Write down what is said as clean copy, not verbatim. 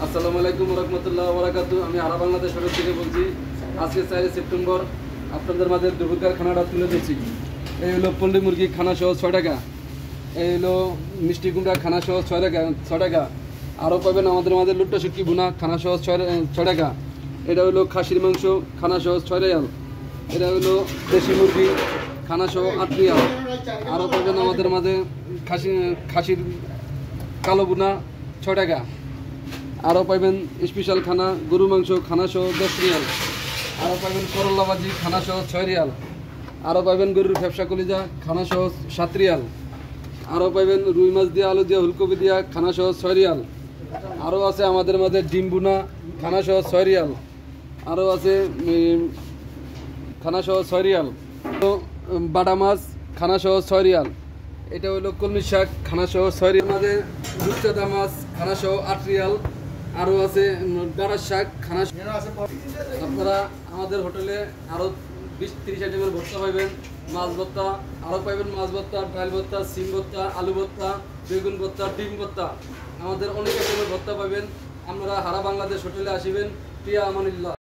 আসসালামু আলাইকুম রহমতুল্লাহ বারাকাতু। আমি আরা বাংলাদেশ হোটেল থেকে বলছি। আজকে 4 সেপ্টেম্বর আপনাদের মাঝে দুপুরকার খানাটা তুলে দিচ্ছি। এই হলো পল্লী মুরগি খানা সহ 6 টাকা, এই হলো মিষ্টি কুমড়া খানা সহ 6 টাকা। আরও পাবেন আমাদের মাঝে লুট্টা শুটকি ভুনা খানা সহ 6 টাকা। এটা হলো খাসির মাংস খানা সহ 6 রিয়াল। এটা হলো দেশি মুরগি খানা সহ 8 রিয়াল। আরও পাবেন আমাদের মাঝে খাসির কালো ভুনা 6 টাকা। আরও পাইবেন স্পেশাল খানা গরু মাংস খানা সহ 10 রিয়াল। আরও পাইবেন করলা ভাজি খানা সহ 6 রিয়াল। আরও পাইবেন গরুর ফ্যাপসা কলিজা খানা সহ 7 রিয়াল। আরও পাইবেন রুই মাছ দিয়া আলু দিয়া ফুলকপি দিয়া খানা সহ 6 রিয়াল। আরও আছে আমাদের মাঝে ডিম বুনা খানা সহ 6 রিয়াল। আরও আছে খানা সহ 6 রিয়াল। বাটা মাছ খানা সহ 6 রিয়াল। এটা হলো কলমি শাক খানা সহ 6 রিয়াল। আমাদের রূপচাঁদা মাছ খানা সহ 8 রিয়াল। আরও আছে ডাঁড়ার শাক খানা। আপনারা আমাদের হোটেলে আরও 20-30 আইটেমের ভর্তা পাইবেন। মাছ ভর্তা আরও পাইবেন, মাছ ভর্তা, ডাল ভর্তা, সিম ভর্তা, আলু ভর্তা, বেগুন ভর্তা, ডিম ভর্তা, আমাদের অনেক আইটেমের ভর্তা পাইবেন। আপনারা হারা বাংলাদেশ হোটেলে আসিবেন। প্রিয়া আমানিল্লাহ।